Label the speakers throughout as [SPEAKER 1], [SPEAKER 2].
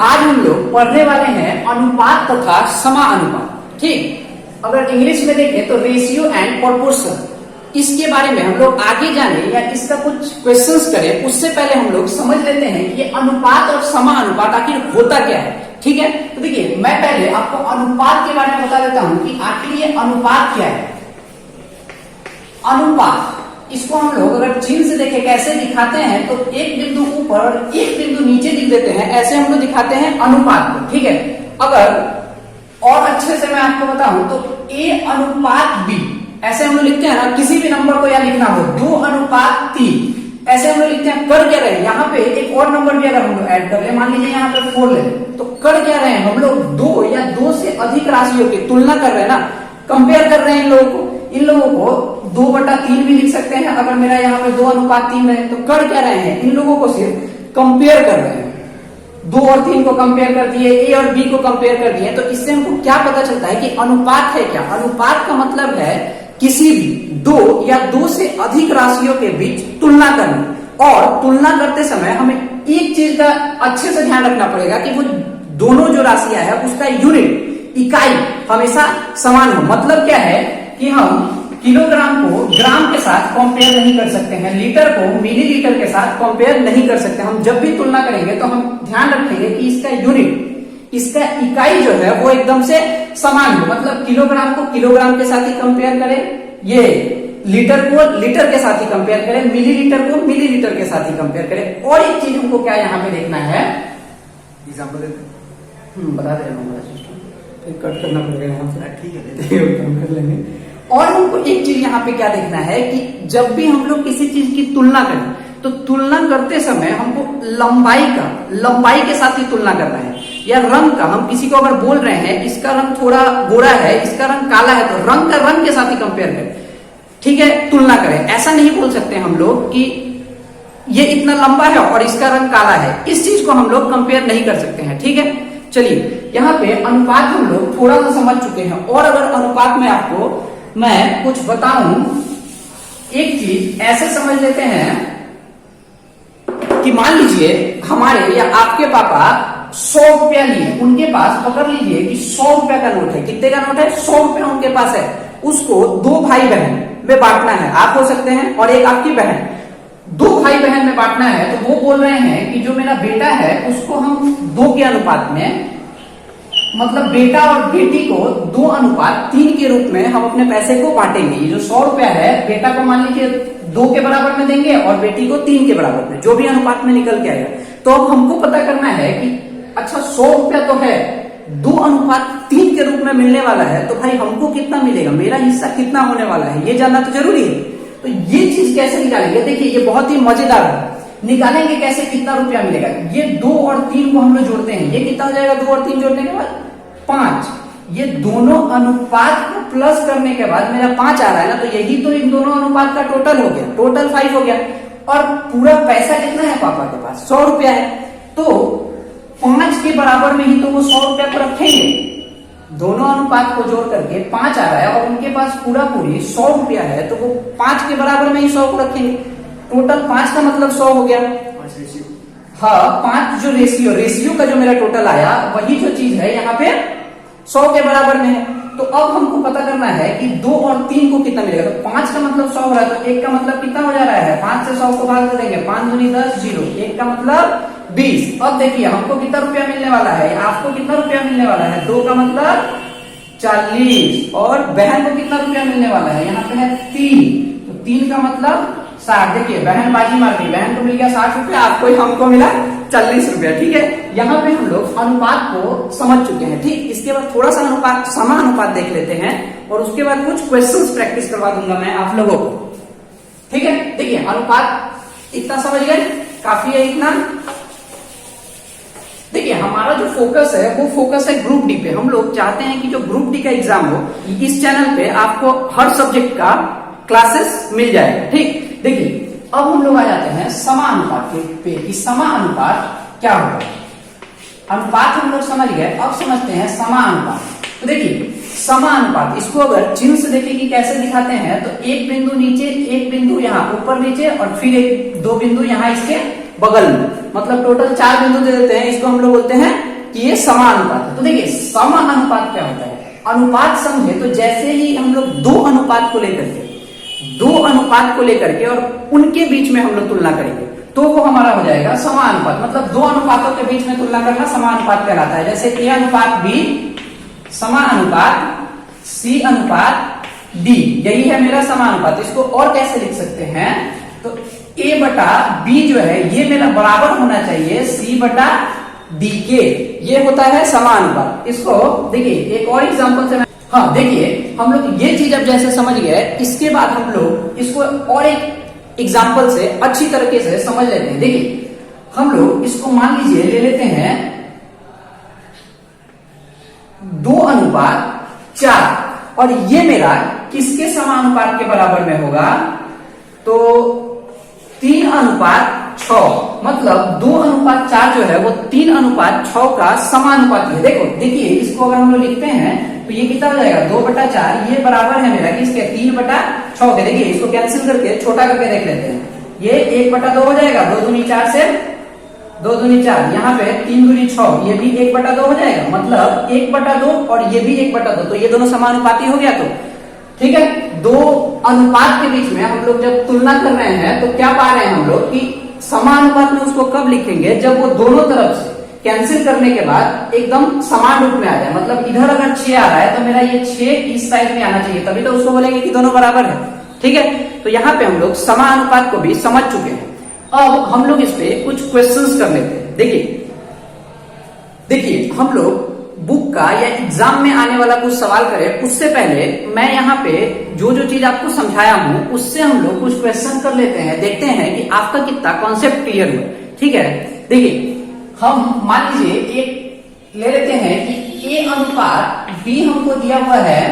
[SPEAKER 1] आज हम लोग पढ़ने वाले हैं अनुपात तथा समानुपात। ठीक, अगर इंग्लिश में देखें तो रेशियो एंड प्रोपोर्शन। इसके बारे में हम लोग आगे जाने या इसका कुछ क्वेश्चंस करें उससे पहले हम लोग समझ लेते हैं कि ये अनुपात और समानुपात आखिर होता क्या है। ठीक है, तो देखिए मैं पहले आपको अनुपात के बारे में बता देता हूं कि आखिर ये अनुपात क्या है। अनुपात, इसको हम लोग अगर चिन्ह से देखें कैसे दिखाते हैं तो एक बिंदु ऊपर और एक बिंदु नीचे लिख देते हैं, ऐसे हम लोग दिखाते हैं अनुपात को। ठीक है, अगर और अच्छे से मैं आपको बताऊं तो A अनुपात B ऐसे हम लोग लिखते हैं ना, किसी भी नंबर को यहाँ लिखना हो 2 अनुपात 3 ऐसे हम लोग लिखते हैं। कर क्या रहे हैं यहाँ पे, एक और नंबर भी अगर हम लोग ऐड कर ले, मान लीजिए यहाँ पे 4 ले, तो कर क्या रहे हैं हम लोग 2 या 2 से अधिक राशियों की तुलना कर रहे हैं ना, कंपेयर कर रहे हैं इन लोगों को। इन लोगों को 2/3 भी लिख सकते हैं अगर मेरा यहाँ पे 2 अनुपात 3 है, तो कर क्या रहे हैं इन लोगों को सिर्फ कंपेयर कर रहे हैं। 2 और 3 को कंपेयर कर दिए, ए और बी को कंपेयर कर दिए, तो इससे हमको क्या पता चलता है कि अनुपात है क्या। अनुपात का मतलब है किसी भी 2 या 2 से अधिक राशियों के बीच तुलना करना। और तुलना करते समय हमें एक चीज का अच्छे से ध्यान रखना पड़ेगा कि वो दोनों जो राशियां है उसका यूनिट, इकाई हमेशा समान हो। मतलब क्या है कि हम किलोग्राम को ग्राम के साथ कंपेयर नहीं कर सकते हैं, लीटर को मिलीलीटर के साथ कंपेयर नहीं कर सकते। हम जब भी तुलना करेंगे तो हम ध्यान रखेंगे कि इसका यूनिट, इसका इकाई जो है वो एकदम से समान हो। मतलब किलोग्राम को किलोग्राम के साथ ही कंपेयर करें, ये लीटर को लीटर के साथ ही कंपेयर करें, मिलीलीटर को मिलीलीटर के साथ ही कंपेयर करें। और एक चीज हमको क्या यहाँ पे देखना है,
[SPEAKER 2] एग्जाम्पल
[SPEAKER 1] बता दे रहा हूँ, फिर कट करना पड़ेगा यहाँ से।
[SPEAKER 2] ठीक है,
[SPEAKER 1] कर लेंगे। और हमको एक चीज यहाँ पे क्या देखना है कि जब भी हम लोग किसी चीज की तुलना करें तो तुलना करते समय हमको लंबाई के साथ ही तुलना करना है, या रंग का। हम किसी को अगर बोल रहे हैं इसका रंग थोड़ा गोरा है, इसका रंग काला है, तो रंग का रंग के साथ ही कंपेयर करें। ठीक है, तुलना करें। ऐसा नहीं बोल सकते हम लोग कि ये इतना लंबा है और इसका रंग काला है, इस चीज को हम लोग कंपेयर नहीं कर सकते हैं। ठीक है, चलिए यहाँ पे अनुपात हम लोग थोड़ा सा समझ चुके हैं। और अगर अनुपात में आपको मैं कुछ बताऊं, एक चीज ऐसे समझ लेते हैं कि मान लीजिए हमारे या आपके पापा 100 रुपया लिए, उनके पास पकड़ लीजिए कि 100 रुपया का नोट है। कितने का नोट है? 100 रुपया उनके पास है। उसको 2 भाई बहन में बांटना है, आप हो सकते हैं और एक आपकी बहन, 2 भाई बहन में बांटना है। तो वो बोल रहे हैं कि जो मेरा बेटा है उसको हम 2 के अनुपात में, मतलब बेटा और बेटी को 2 अनुपात 3 के रूप में हम अपने पैसे को बांटेंगे। ये जो 100 रुपया है, बेटा को मान लीजिए 2 के बराबर में देंगे और बेटी को 3 के बराबर में, जो भी अनुपात में निकल के आएगा। तो अब हमको पता करना है कि अच्छा 100 रुपया तो है, 2 अनुपात 3 के रूप में मिलने वाला है, तो भाई हमको कितना मिलेगा, मेरा हिस्सा कितना होने वाला है, ये जानना तो जरूरी है। तो ये चीज कैसे निकालेंगे, देखिए ये बहुत ही मजेदार है। निकालेंगे कैसे, कितना रुपया मिलेगा। ये 2 और 3 को हम लोग जोड़ते हैं, ये कितना हो जाएगा 2 और 3 जोड़ने के बाद 5। ये दोनों अनुपात को प्लस करने के बाद मेरा 5 आ रहा है ना, तो यही तो इन दोनों अनुपात का टोटल हो गया, टोटल 5 हो गया। और पूरा पैसा कितना है पापा के पास, 100 रुपया है, तो 5 के बराबर में ही तो वो 100 रुपया को रखेंगे। दोनों अनुपात को जोड़ करके 5 आ रहा है और उनके पास पूरा पूरी 100 रुपया है, तो वो 5 के बराबर में ही 100 को रखेंगे। टोटल 5 का मतलब 100 हो गया। हाँ, 5 जो रेशियो का जो मेरा टोटल आया, वही जो चीज है यहाँ पे 100 के बराबर में है। तो अब हमको पता करना है कि 2 और 3 को कितना मिलेगा। तो 5 का मतलब 100 हो रहा है, तो 1 का मतलब कितना हो जा रहा है, 5 से 100 को भाग कर देंगे, 5 दूनी 10, 0, 1 का मतलब 20। अब देखिए हमको कितना रुपया मिलने वाला है, आपको कितना रुपया मिलने वाला है, 2 का मतलब 40, और बहन को कितना रुपया मिलने वाला है, यहाँ पे है 3, तो 3 का मतलब 60। देखिए बहन बाजी मार गई, बहन को मिल गया 60 रुपया, आपको हमको मिला 40 रुपया। ठीक है, यहाँ पे हम लोग अनुपात को समझ चुके हैं। ठीक, इसके बाद थोड़ा सा अनुपात, समानुपात देख लेते हैं और उसके बाद कुछ क्वेश्चंस प्रैक्टिस करवा दूंगा मैं आप लोगों को। ठीक है, देखिए अनुपात इतना समझ गए, काफी है इतना। देखिए हमारा जो फोकस है वो फोकस है ग्रुप डी पे। हम लोग चाहते हैं कि जो ग्रुप डी का एग्जाम हो, इस चैनल पे आपको हर सब्जेक्ट का क्लासेस मिल जाएगा। ठीक, देखिए अब हम लोग आ जाते हैं समानुपात पे कि समानुपात क्या होगा। अनुपात हम लोग समझ गए, अब समझते हैं समानुपात। तो देखिए समानुपात, इसको अगर चिन्ह से देखिए कि कैसे दिखाते हैं, तो एक बिंदु नीचे, एक बिंदु यहाँ ऊपर नीचे, और फिर 2 बिंदु यहाँ इसके बगल में, मतलब टोटल 4 बिंदु दे देते हैं। इसको हम लोग बोलते हैं कि ये समानुपात है। तो देखिए समानुपात क्या होता है, अनुपात समझे तो जैसे ही हम लोग दो अनुपात को लेकर के और उनके बीच में हम लोग तुलना करेंगे तो वो हमारा हो जाएगा समानुपात। मतलब दो अनुपातों के बीच में तुलना करना समानुपात कहलाता है। जैसे A अनुपात B समानुपात C अनुपात D, यही है मेरा समानुपात। इसको और कैसे लिख सकते हैं, तो A बटा B जो है ये मेरा बराबर होना चाहिए C बटा D के, ये होता है समानुपात। इसको देखिए एक और एग्जांपल से हाँ देखिए हम लोग ये चीज अब जैसे समझ गए, इसके बाद हम लोग इसको और एक एग्जांपल से अच्छी तरीके से समझ लेते हैं। देखिए हम लोग इसको मान लीजिए ले लेते हैं 2:4 और ये मेरा किसके समानुपात के बराबर में होगा, तो 3:6। मतलब 2:4 जो है वो 3:6 का समानुपाती है। देखिए इसको अगर हम लोग लिखते हैं तो ये कितना हो जाएगा 2/4, ये बराबर है मेरा किसके 3/6 के। देखिए इसको कैंसिल करके छोटा करके देख लेते हैं, ये 1/2 हो जाएगा, 2 दूनी 4 से 2 दूनी 4, यहाँ पे 3 दूनी 6, ये भी 1/2 हो जाएगा। मतलब 1/2 और ये भी 1/2, तो ये दोनों समानुपाती हो गया। तो ठीक है, दो अनुपात के बीच में हम लोग जब तुलना कर रहे हैं तो क्या पा रहे हैं हम लोग कि समानुपात में उसको कब लिखेंगे, जब वो दोनों तरफ से कैंसिल करने के बाद एकदम समान रूप में आ जाए। मतलब इधर अगर 6 आ रहा है तो मेरा ये 6 इस साइड में आना चाहिए, तभी तो उसको बोलेंगे कि दोनों बराबर है। ठीक है, तो यहाँ पे हम लोग समानुपात को भी समझ चुके हैं। अब हम लोग इस पे कुछ क्वेश्चंस कर लेते हैं। देखिए हम लोग बुक का या एग्जाम में आने वाला कुछ सवाल करें उससे पहले मैं यहाँ पे जो चीज आपको समझाया हूं उससे हम लोग कुछ क्वेश्चन कर लेते हैं, देखते हैं कि आपका कितना कॉन्सेप्ट क्लियर हुआ। ठीक है, देखिए हम मान लीजिए एक ले लेते हैं कि A अनुपात B हमको दिया हुआ है,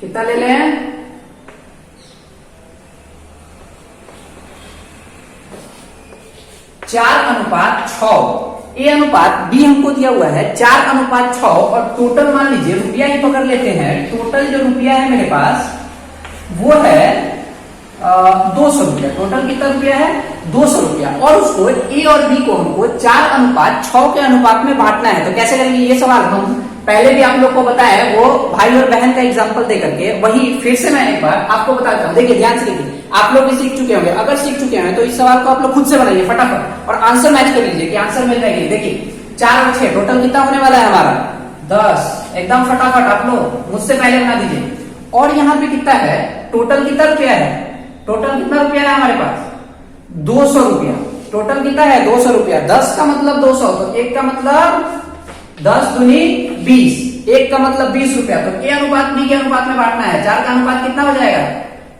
[SPEAKER 1] कितना ले लें 4:6। A अनुपात B हमको दिया हुआ है 4:6 और टोटल मान लीजिए रुपया ही पकड़ लेते हैं। टोटल जो रुपया है मेरे पास वो है 200 रुपया। टोटल कितना रुपया है 200 रुपया, और उसको A और B को हमको 4:6 के अनुपात में बांटना है। तो कैसे करेंगे ये सवाल हम पहले भी आप लोग को बताया, वो भाई और बहन का एग्जांपल दे करके वही फिर से मैं एक बार आपको बताता हूँ। देखिए ध्यान से देखिए, आप लोग भी सीख चुके होंगे। अगर सीख चुके हैं तो इस सवाल को आप लोग खुद से बनाइए फटाफट और आंसर मैच कर लीजिए कि आंसर मिल जाएगी। देखिए 4 और 6 टोटल कितना होने वाला है हमारा 10। एकदम फटाफट आप लोग मुझसे पहले बना दीजिए। और यहाँ पे कितना है, टोटल कितना रुपया है, टोटल कितना रुपया है हमारे पास 200 रुपया। टोटल कितना है 200 रुपया, 10 का मतलब 200, तो 1 का मतलब 10 दूनी 20, 1 का मतलब 20 रुपया। तो A अनुपात B के अनुपात में बांटना है। 4 का अनुपात कितना हो जाएगा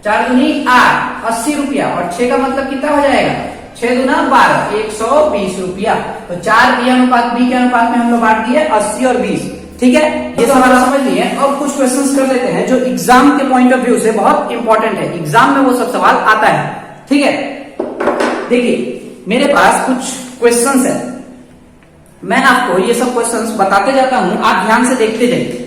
[SPEAKER 1] 4 दूनी 8, 80 रुपया, और 6 का मतलब कितना हो जाएगा 6 दूना 12, 120 रुपया। तो 4 A अनुपात B के अनुपात में हम लोग बांट दिए 80 और 20। ठीक है, ये तो हमारा समझ लिए। अब कुछ क्वेश्चंस कर लेते हैं जो एग्जाम के पॉइंट ऑफ व्यू से बहुत इंपॉर्टेंट है, एग्जाम में वो सब सवाल आता है। ठीक है, देखिए मेरे पास कुछ क्वेश्चंस है, मैं आपको ये सब क्वेश्चंस बताते जाता हूं, आप ध्यान से देखते जाइए।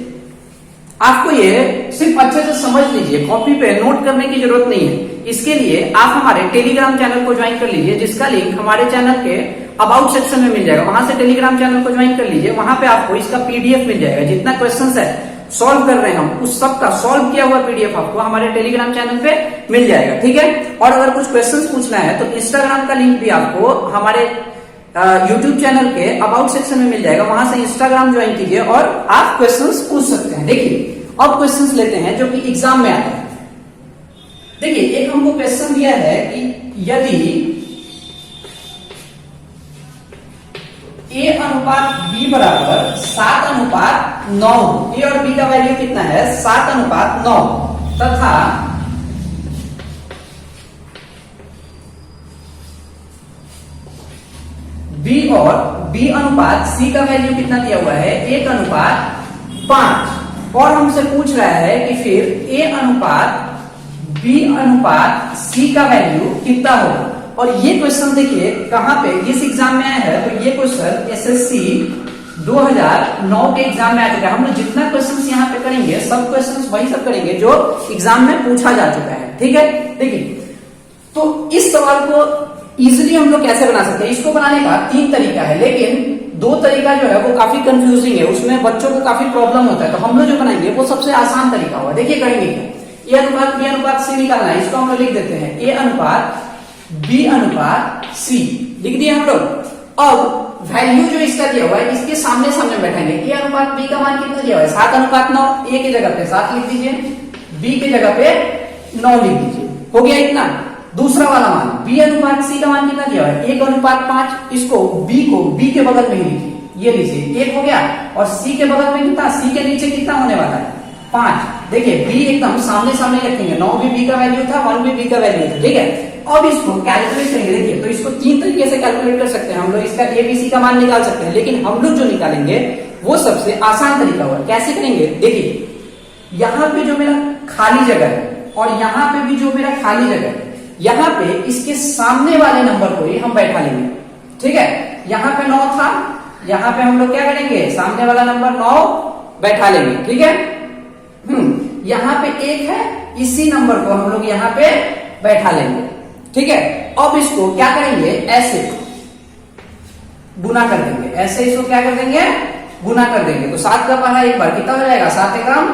[SPEAKER 1] आपको ये सिर्फ अच्छे से समझ लीजिए, कॉपी पे नोट करने की जरूरत नहीं है। इसके लिए आप हमारे टेलीग्राम चैनल को ज्वाइन कर लीजिए, जिसका लिंक हमारे चैनल के अबाउट सेक्शन में मिल जाएगा। वहां से टेलीग्राम चैनल को ज्वाइन कर लीजिए, वहां पे आपको इसका पीडीएफ मिल जाएगा। जितना क्वेश्चंस है सॉल्व कर रहे हैं हम, उस सब का सॉल्व किया हुआ पीडीएफ आपको हमारे टेलीग्राम चैनल पे मिल जाएगा। ठीक है, और अगर कुछ क्वेश्चंस पूछना है तो इंस्टाग्राम का लिंक भी आपको हमारे यूट्यूब चैनल के अबाउट सेक्शन में मिल जाएगा, वहां से इंस्टाग्राम ज्वाइन कीजिए और आप क्वेश्चंस पूछ सकते हैं। देखिए अब क्वेश्चंस लेते हैं जो कि एग्जाम में आता है। देखिए एक हमको क्वेश्चन दिया है कि यदि A अनुपात B बराबर 7:9, A और B का वैल्यू कितना है 7:9, तथा B और B अनुपात C का वैल्यू कितना दिया हुआ है 1:5, और हमसे पूछ रहा है कि फिर A अनुपात B अनुपात C का वैल्यू कितना होगा। और ये क्वेश्चन देखिए कहां पे इस एग्जाम में आया है, तो ये क्वेश्चन एसएससी 2009 के एग्जाम में आ चुका है। हम लोग जितना क्वेश्चन यहाँ पे करेंगे सब क्वेश्चन वही सब करेंगे जो एग्जाम में पूछा जा चुका है। ठीक है, देखिए तो इस सवाल को इजिली हम लोग कैसे बना सकते हैं? इसको बनाने का 3 तरीका है, लेकिन 2 तरीका जो है वो काफी कंफ्यूजिंग है, उसमें बच्चों को काफी प्रॉब्लम होता है। तो हम लोग जो बनाएंगे वो सबसे आसान तरीका होगा। देखिए करेंगे क्या, ए अनुपात बी अनुपात सी निकालना है। इसको हम लोग लिख देते हैं ए अनुपात बी अनुपात सी, लिख दिया हम लोग। अब वैल्यू जो इसका दिया हुआ है इसके सामने सामने बैठाएंगे। ए अनुपात बी का मान कितना दिया हुआ है? 7 अनुपात 9। ए की जगह पे 7 लिख दीजिए, बी की जगह पे 9 लिख दीजिए। हो गया इतना। दूसरा वाला मान बी अनुपात सी का मान कितना दिया हुआ है? 1 अनुपात 5। इसको बी के बगल में ही लिखिए, ये लीजिए 1 हो गया। और सी के बगल में कितना, सी के नीचे कितना होने वाला है? 5। देखिए बी एकदम सामने सामने रखेंगे, 9 भी बी का वैल्यू था, 1 भी बी का वैल्यू था, ठीक है। अब इसको कैलकुलेट करेंगे। देखिए तो इसको 3 तरीके से कैलकुलेट कर सकते हैं हम लोग। इसका एबीसी का मान निकाल सकते हैं, लेकिन हम लोग जो निकालेंगे वो सबसे आसान तरीका होगा। कैसे करेंगे? देखिए यहाँ पे जो मेरा खाली जगह है और यहाँ पे भी जो मेरा खाली जगह है, यहाँ पे इसके सामने वाले नंबर को ही हम बैठा लेंगे, ठीक है। यहाँ पे 9 था, यहाँ पे हम लोग क्या करेंगे? सामने वाला नंबर 9 बैठा लेंगे, ठीक है। यहाँ पे 1 है, इसी नंबर को हम लोग यहाँ पे बैठा लेंगे, ठीक है। अब इसको क्या करेंगे? ऐसे गुना कर देंगे, ऐसे इसको क्या कर देंगे? गुना कर देंगे। तो 7 का पहाड़ा एक बार कितना हो जाएगा? 7 एकम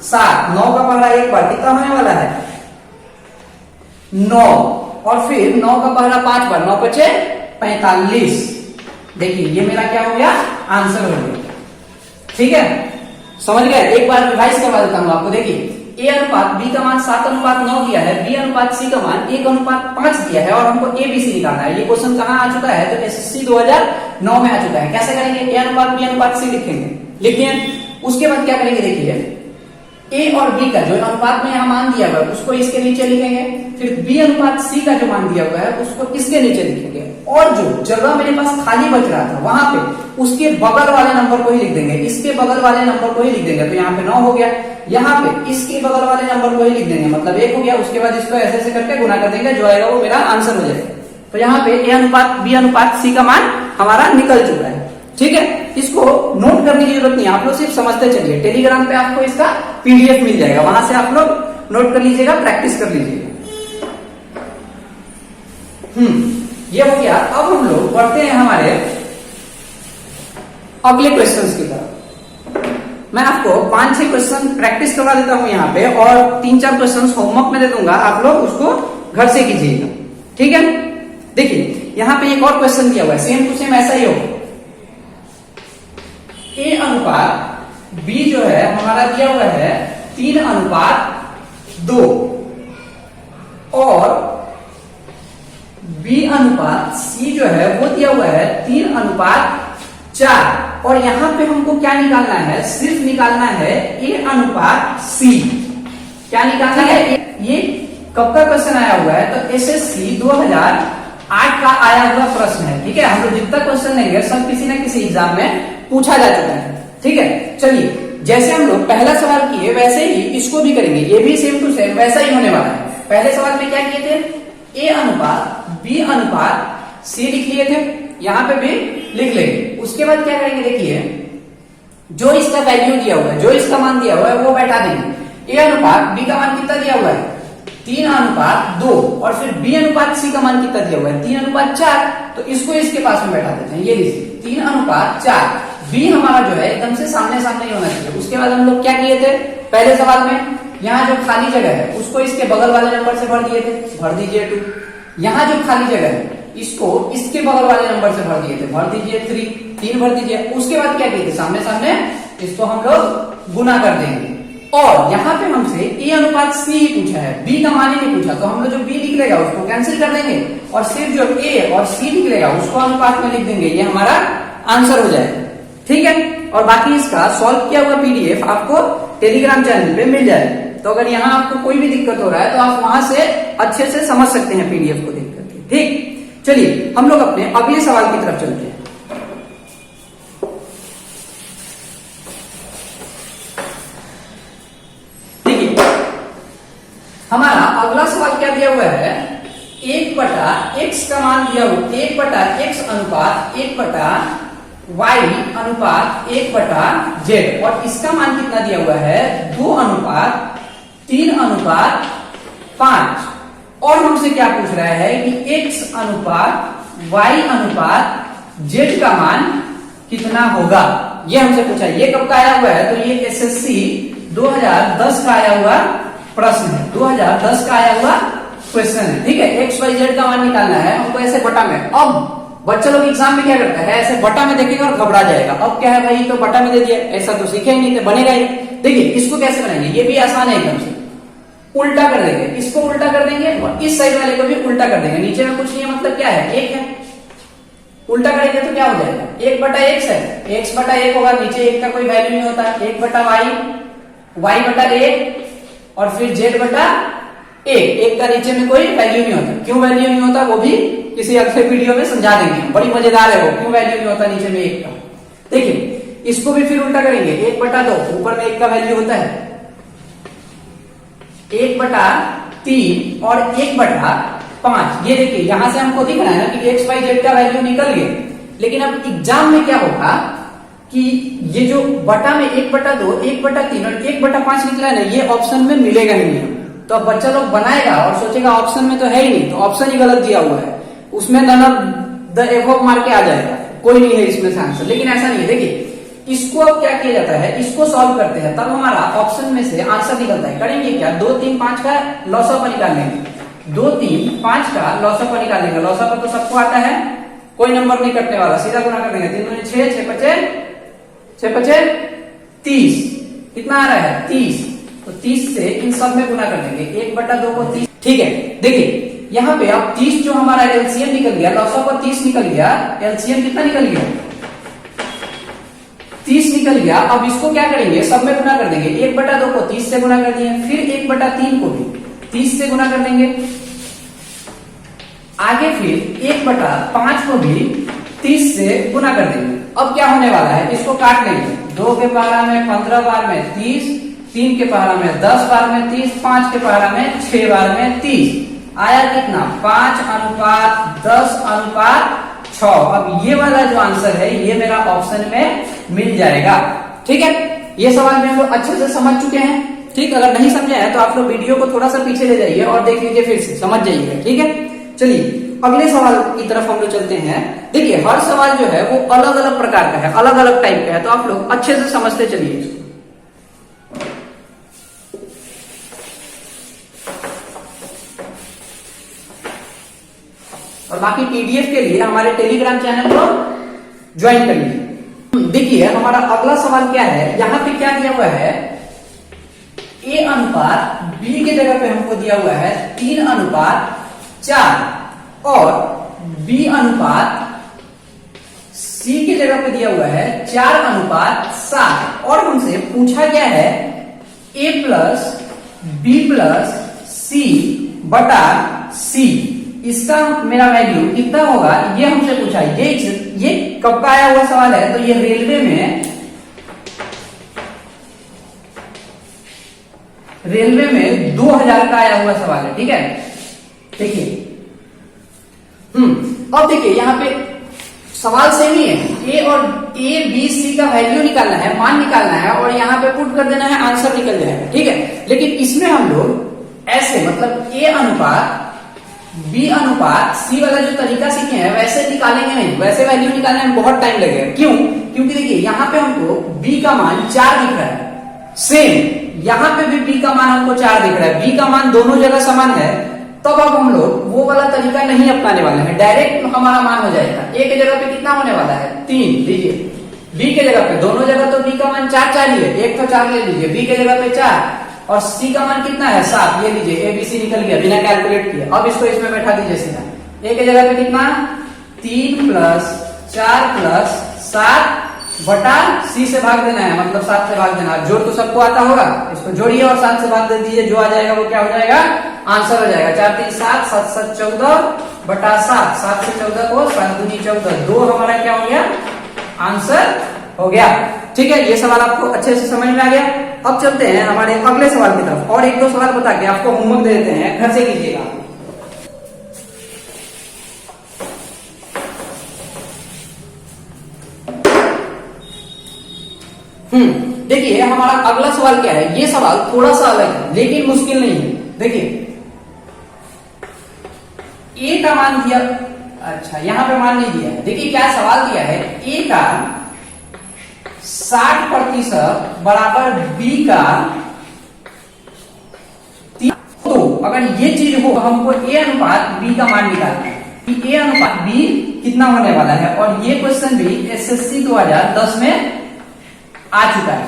[SPEAKER 1] 7। 9 का पहाड़ा एक बार कितना होने वाला है? 9। और फिर 9 का पहाड़ा 5 बार, 9 बचे 45। देखिए ये मेरा क्या हो गया? आंसर हो गया, ठीक है। समझ गए? एक बार रिवाइज करवा देता हूं आपको। देखिए ए अनुपात बी का मान 7 अनुपात 9 दिया है, बी अनुपात सी का मान 1 अनुपात 5 दिया है, और हमको एबीसी निकालना है। ये क्वेश्चन कहां आ चुका है? तो एसएससी 2009 में आ चुका है। कैसे करेंगे? ए अनुपात बी अनुपात सी लिखेंगे, लिखिए। उसके बाद क्या करेंगे? देखिए ए और बी का जो अनुपात में यहाँ मान दिया हुआ है उसको इसके नीचे लिखेंगे, फिर बी अनुपात सी का जो मान दिया हुआ है उसको इसके नीचे लिखेंगे, और जो जगह मेरे पास खाली बच रहा था वहां पे उसके बगल वाले नंबर को ही लिख देंगे, इसके बगल वाले नंबर को ही लिख देंगे। तो यहाँ पे 9 हो गया, यहाँ पे इसके बगल वाले नंबर को ही लिख देंगे, मतलब 1 हो गया। उसके बाद इसको ऐसे ऐसे करके गुना कर देंगे, जो आएगा वो मेरा आंसर हो जाएगा। तो यहाँ पे ए अनुपात बी अनुपात सी का मान हमारा निकल चुका है, ठीक है। इसको नोट करने की जरूरत नहीं है, आप लोग सिर्फ समझते चलिए। टेलीग्राम पे आपको इसका पीडीएफ मिल जाएगा, वहां से आप लोग नोट कर लीजिएगा, प्रैक्टिस कर लीजिएगा। ये हो गया। अब हम लोग बढ़ते हैं हमारे अगले क्वेश्चंस की तरफ। मैं आपको 5-6 क्वेश्चन प्रैक्टिस करवा देता हूं यहाँ पे, और 3-4 क्वेश्चन होमवर्क में दे दूंगा, आप लोग उसको घर से कीजिएगा, ठीक है। देखिए यहाँ पे एक और क्वेश्चन दिया हुआ है, सेम टू सेम ऐसा ही होगा। ए अनुपात बी जो है हमारा दिया हुआ है 3 अनुपात 2, और बी अनुपात सी जो है वो दिया हुआ है 3 अनुपात 4। और यहां पे हमको क्या निकालना है? सिर्फ निकालना है ए अनुपात सी। क्या निकालना है? ये कब का क्वेश्चन आया हुआ है? तो एसएससी 2008 का आया हुआ प्रश्न है, ठीक है। हम लोग जितना क्वेश्चन लेंगे सब किसी न किसी एग्जाम में पूछा जा चुका है, ठीक है। चलिए जैसे हम लोग पहला सवाल किए वैसे ही इसको भी करेंगे, ये भी सेम टू सेम वैसा ही होने वाला है। पहले सवाल में क्या किए थे? ए अनुपात बी अनुपात सी लिख लिए थे, यहां पे भी लिख लेंगे। उसके बाद क्या करेंगे? देखिए जो इसका वैल्यू दिया हुआ है, जो इसका मान दिया हुआ है वो बैठा देंगे। ए अनुपात बी का मान कितना दिया हुआ है? 3 अनुपात 2, और फिर बी अनुपात सी का मान कितना दिया हुआ है? 3 अनुपात 4। तो इसको इसके पास में बैठा देते हैं, ये लीजिए 3 अनुपात 4। बी हमारा जो है एकदम से सामने सामने ही होना चाहिए। उसके बाद हम लोग क्या किए थे? पहले सवाल में यहाँ जो खाली जगह है उसको इसके बगल वाले नंबर से भर दिए थे, भर दीजिए 2। यहाँ जो खाली जगह है इसको इसके बगल वाले नंबर से भर दिए थे, भर दीजिए 3 भर दीजिए। उसके बाद क्या किए थे? सामने सामने इसको हम लोग गुना कर देंगे, और यहाँ पे हमसे ए अनुपात सी ही पूछा है, बी का मान ही नहीं पूछा। तो हम लोग जो बी निकलेगा उसको कैंसिल कर देंगे, और सिर्फ जो ए और सी निकलेगा उसको अनुपात में लिख देंगे, ये हमारा आंसर हो जाएगा, ठीक है। और बाकी इसका सॉल्व किया हुआ पीडीएफ आपको टेलीग्राम चैनल पे मिल जाएगा। तो अगर यहाँ आपको कोई भी दिक्कत हो रहा है तो आप वहां से अच्छे से समझ सकते हैं पीडीएफ को देख करके, ठीक। चलिए हम लोग अपने अगले सवाल की तरफ चलते हैं। हमारा अगला सवाल क्या दिया हुआ है? 1/x का मान दिया हुआ, 1/x अनुपात 1/y अनुपात 1/z, और इसका मान कितना दिया हुआ है? 2 अनुपात 3 अनुपात 5। और हमसे क्या पूछ रहा है कि x अनुपात y अनुपात z का मान कितना होगा, ये हमसे पूछा है। ये कब का आया हुआ है, तो ये एसएससी 2010 का आया हुआ प्रश्न है, 2010 का आया हुआ क्वेश्चन है, ठीक है। एक्स वाई जेड का मान निकालना है हमको ऐसे बटा में। अब बच्चा लोग एग्जाम में क्या करता है, ऐसे बटा में देखेगा और घबरा जाएगा। अब क्या है भाई, तो बटा में दे दिया, ऐसा तो सीखे ही नहीं, तो बनेगा ही। देखिए इसको कैसे बनाएंगे, ये भी आसान है एकदम से। उल्टा कर देंगे, इसको उल्टा कर देंगे और इस साइड वाले को भी उल्टा कर देंगे। नीचे में कुछ नहीं है, मतलब क्या है, एक है। उल्टा करेंगे तो क्या हो जाएगा, 1/x है, x बटा 1 होगा, नीचे 1 का कोई वैल्यू नहीं होता, 1/y, y बटा 1 और फिर z बटा 1 का नीचे में कोई वैल्यू नहीं होता। क्यों वैल्यू नहीं होता वो भी किसी अगले वीडियो में समझा देंगे, बड़ी मजेदार है वो, क्यों वैल्यू नहीं होता नीचे में 1 का। देखिए इसको भी फिर उल्टा करेंगे, 1/2, ऊपर में 1 का वैल्यू होता है, 1/3 और 1/5। ये देखिए यहां से हमको दिख रहा है ना कि एक्स वाई जेड का वैल्यू निकल गया। लेकिन अब एग्जाम में क्या होगा कि ये जो बटा में 1/2, 1/3 और 1/5 निकला है ना, ये ऑप्शन में मिलेगा ही नहीं। तो अब बच्चा लोग बनाएगा और सोचेगा ऑप्शन में तो है ही नहीं, तो ऑप्शन ही गलत दिया हुआ है, उसमें नन ऑफ द एबव मार के आ जाएगा, कोई नहीं है इसमें से आंसर। लेकिन ऐसा नहीं है। देखिए इसको अब क्या किया जाता है, इसको सॉल्व करते हैं, तब हमारा ऑप्शन में से आंसर निकलता है। करेंगे क्या, 2, 3, 5 का लॉसअप निकाल लेंगे, 2, 3, 5 का लॉसअप निकाल लेंगे। लॉसअप तो सबको आता है, कोई नंबर नहीं कटने वाला, सीधा गुना कर देंगे। 3 दूनी 6, 6 5 30, कितना आ रहा है 30। तो 30 से इन सब में गुना कर देंगे, 1/2 को 30, ठीक है। देखिए यहाँ पे अब 30 जो हमारा एलसीएम निकल गया, लॉसअप पर 30 निकल गया, एलसीएम कितना निकल गया, 30 निकल गया। अब इसको क्या करेंगे, सब में गुना कर देंगे, 1/2 को 30 से गुना कर दिए, फिर 1/3 को भी 30 से गुना कर देंगे, आगे फिर 1/5 को भी 30 से गुना कर देंगे। अब क्या होने वाला है, इसको काट लेंगे, 2 के पहाड़ा में 15 बार में 30, 3 के पहाड़ा में 10 बार में 30, 5 के पहाड़ा में 6 बार में 30, आया कितना 5:10:6। अब ये वाला जो आंसर है ये मेरा ऑप्शन में मिल जाएगा, ठीक है। ये सवाल में हम लोग अच्छे से समझ चुके हैं, ठीक। अगर नहीं समझे हैं तो आप लोग वीडियो को थोड़ा सा पीछे ले जाइए और देख लीजिए, फिर से समझ जाइएगा, ठीक है। चलिए अगले सवाल की तरफ हम लोग चलते हैं। देखिए हर सवाल जो है वो अलग अलग प्रकार का है, अलग अलग टाइप का है, तो आप लोग अच्छे से समझते चलिए। और बाकी पीडीएफ के लिए हमारे टेलीग्राम चैनल को ज्वाइन करिए। देखिए हमारा अगला सवाल क्या है, यहां पे क्या दिया हुआ है, ए अनुपात बी के जगह पे हमको दिया हुआ है 3:4 और बी अनुपात सी के जगह पे दिया हुआ है 4:7। और हमसे पूछा गया है ए प्लस बी प्लस सी बटा सी, इसका मेरा वैल्यू कितना होगा, ये हमसे पूछा है। ये कब का आया हुआ सवाल है, तो ये रेलवे में 2000 का आया हुआ सवाल है, ठीक है। देखिए अब देखिए यहाँ पे सवाल सेम ही है, ए बी सी का वैल्यू निकालना है, मान निकालना है और यहाँ पे पुट कर देना है, आंसर निकल जाएगा, ठीक है। लेकिन इसमें हम लोग ऐसे मतलब ए अनुपात बी अनुपात सी वाला जो तरीका सीखे हैं वैसे निकालेंगे नहीं, वैसे वैल्यू निकालने में बहुत टाइम लगेगा। क्यों, क्योंकि देखिए यहाँ पे हमको बी का मान 4 दिख रहा है, सेम यहाँ पे भी बी का मान हमको 4 दिख रहा है, बी का मान दोनों जगह समान है। तब अब हम लोग वो वाला तरीका नहीं अपनाने वाले हैं, डायरेक्ट हमारा मान हो जाएगा। ए के जगह पे कितना होने वाला है 3 लीजिए, बी के जगह पे दोनों जगह तो बी का मान 4 ही है, एक तो 4 ले लीजिए, बी के जगह पे 4 और सी का मान कितना है 7, ये लीजिए एबीसी निकल गया बिना कैलकुलेट किए। अब इसको इसमें बैठा दीजिए सीधा, ए के जगह पे कितना 3 + 4 + 7 बटा सी से भाग देना है, मतलब 7 से भाग देना है। जोड़ तो सबको आता होगा, इसको जोड़िए और 7 से भाग दे दीजिए, जो आ जाएगा वो क्या हो जाएगा, आंसर हो जाएगा 4 3 7 7 7 14 बटा 7, 7 से 14 को 7 दूनी 14, 2 हमारा क्या हो गया, आंसर हो गया, ठीक है। ये सवाल आपको अच्छे से समझ में आ गया। अब चलते हैं हमारे अगले सवाल की तरफ, और 1-2 सवाल बता के आपको होमवर्क दे देते हैं, घर से कीजिएगा। देखिए हमारा अगला सवाल क्या है, ये सवाल थोड़ा सा अलग है लेकिन मुश्किल नहीं है। देखिए ए का मान दिया, अच्छा यहां पे मान नहीं दिया है। देखिए क्या सवाल दिया है, ए का 60% बराबर बी का 3। तो अगर ये चीज हो तो हमको ए अनुपात बी का मान निकालना है कि ए अनुपात बी कितना होने वाला है। और ये क्वेश्चन भी एसएससी 2010 में आ चुका है।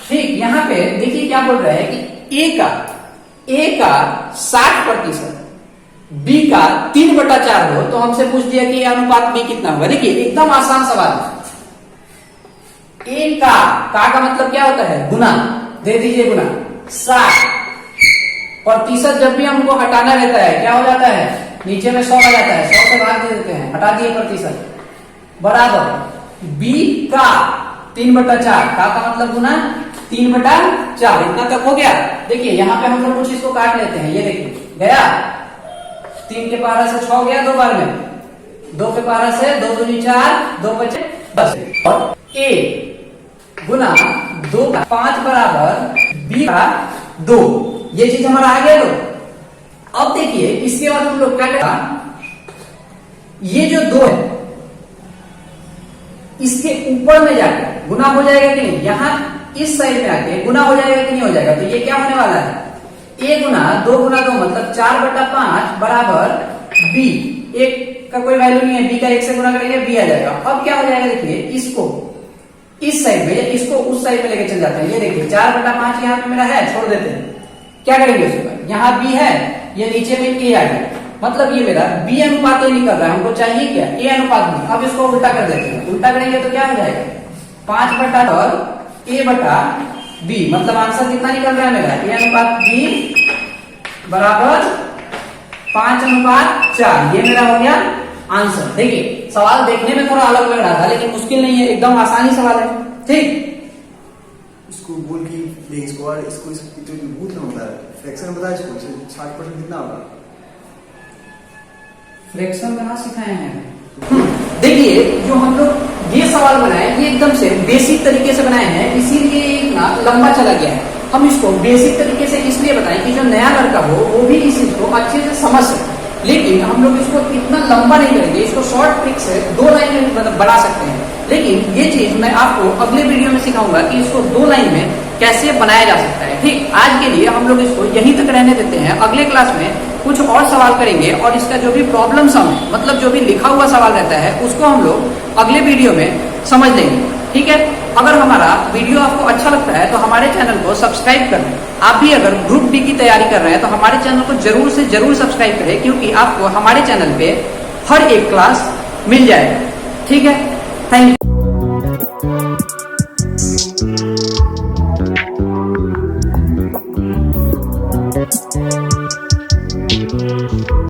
[SPEAKER 1] ठीक, यहां पे देखिए क्या बोल रहा है कि ए का 60%, बी का 3/4 हो, तो हमसे पूछ दिया कि अनुपात बी कितना होगा। देखिए एकदम आसान सवाल है। ए का मतलब क्या होता है, गुना, दे दीजिए गुना। 60% जब भी हमको हटाना रहता है क्या हो जाता है, नीचे में 100 आ जाता है, 100 से भाग दे देते हैं, हटा दिए प्रतिशत, बराबर बी का 3/4, का मतलब गुना 3/4, इतना तक हो गया। देखिए यहाँ पे हम लोग कुछ इसको काट लेते हैं, ये देखिए गया, 3 के पारा से 6 गया 2 बार में, 2 के पारा से 2 दूनी 4, 2 बचे 10, और ए गुना 2 का 5 बराबर बी का 2, ये चीज हमारा आ गया। तो अब देखिए इसके बाद हम लोग क्या करेंगे, ये जो 2 है इसके ऊपर में जाकर गुना हो जाएगा कि नहीं, यहां इस साइड में आके गुना हो जाएगा कि नहीं हो जाएगा। तो ये क्या होने वाला है, ए गुना 2 मतलब 4/5 बराबर बी। एक का कोई वैल्यू नहीं है, बी का 1 से गुना करेंगे बी आ जाएगा। अब क्या हो जाएगा, देखिए इसको इस साइड में, इसको उस साइड में लेके चल जाते हैं। ये देखिए 4/5 यहाँ पे मेरा है, छोड़ देते हैं, क्या करेंगे उसको, यहाँ बी है, ये नीचे में ए आ गया, मतलब ये मेरा बी अनुपात ए निकल रहा है, हमको चाहिए क्या, ए अनुपात बी। अब इसको उल्टा कर देते हैं, उल्टा करेंगे तो क्या हो जाएगा, 5 और ए बटा बी, मतलब आंसर कितना निकल रहा है मेरा, ए अनुपात बी बराबर 5/4, ये मेरा हो गया आंसर। देखिए सवाल देखने में थोड़ा अलग लग रहा था, लेकिन मुश्किल नहीं है, एकदम आसानी सवाल है। ठीक,
[SPEAKER 2] इसको बोल की इसको और इसको भूत ना होता है, फ्रैक्शन बताया इसको 60% कितना होगा,
[SPEAKER 1] फ्रैक्शन कहाँ सिखाए हैं। देखिए जो हम लोग ये सवाल बनाए ये एकदम से बेसिक तरीके से बनाए हैं, इसीलिए इतना लंबा चला गया है। हम इसको बेसिक तरीके से इसलिए बताएं कि जो नया लड़का हो वो भी इस चीज को अच्छे से समझ सके, लेकिन हम लोग इसको इतना लंबा नहीं करेंगे, इसको शॉर्ट ट्रिक से 2 लाइन में बना सकते हैं। लेकिन ये चीज मैं आपको अगले वीडियो में सिखाऊंगा कि इसको 2 लाइन में कैसे बनाया जा सकता है। ठीक, आज के लिए हम लोग इसको यहीं तक रहने देते हैं, अगले क्लास में कुछ और सवाल करेंगे और इसका जो भी प्रॉब्लम सम है, मतलब जो भी लिखा हुआ सवाल रहता है उसको हम लोग अगले वीडियो में समझ लेंगे। ठीक है, अगर हमारा वीडियो आपको अच्छा लगता है तो हमारे चैनल को सब्सक्राइब कर लें। आप भी अगर ग्रुप डी की तैयारी कर रहे हैं तो हमारे चैनल को जरूर से जरूर सब्सक्राइब करें, क्योंकि आपको हमारे चैनल पे हर एक क्लास मिल जाएगा। ठीक है, थैंक यू।